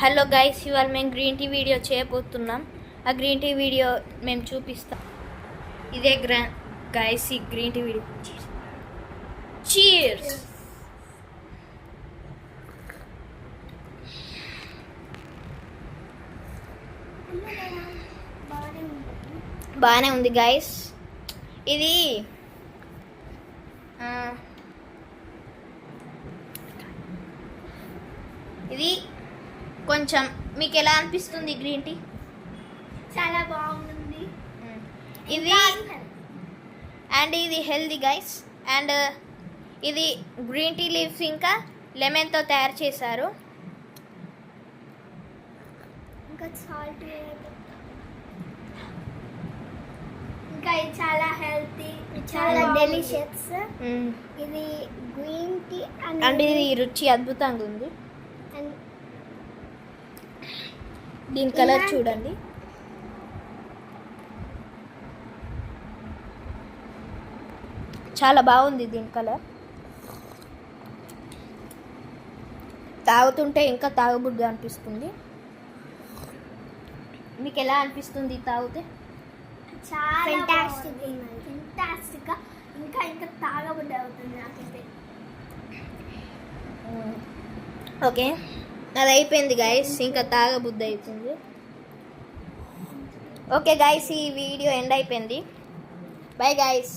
Hello guys, ఇవాళ మేము green tea video చేయబోతున్నాం. ఆ గ్రీన్ టీ వీడియో మేము చూపిస్తాం. ఇదే గైస్ ఈ గ్రీన్ టీ వీడియో. చీర్స్. బాగానే ఉంది గైస్. ఇది ఇది కొంచెం మీకు ఎలా అనిపిస్తుంది గ్రీన్ టీ? చాలా బాగుంది. ఇది అండ్ ఇది హెల్దీ గైస్. అండ్ ఇది గ్రీన్ టీ లీవ్స్ ఇంకా లెమన్తో తయారు చేశారు. ఇంకా సాల్ట్, ఇంకా ఇది చాలా హెల్తీ, చాలా డెలిషియస్. ఇది గ్రీన్ టీ అండ్ ఇది రుచి అద్భుతంగా ఉంది. దీని కలర్ చూడండి. చాలా బాగుంది దీని కలర్. తాగుతుంటే ఇంకా తాగబుద్ది అనిపిస్తుంది. మీకు ఎలా అనిపిస్తుంది తాగితే? చాలా ఫెంటాస్టిక్గా ఇంకా ఇంకా తాగబుద్ది అవుతుంది నాకైతే. ఓకే, అది అయిపోయింది గైస్, ఇంకా తాగబుద్ది అవుతుంది. ఓకే గైస్, ఈ వీడియో ఎండ్ అయిపోయింది. Bye guys.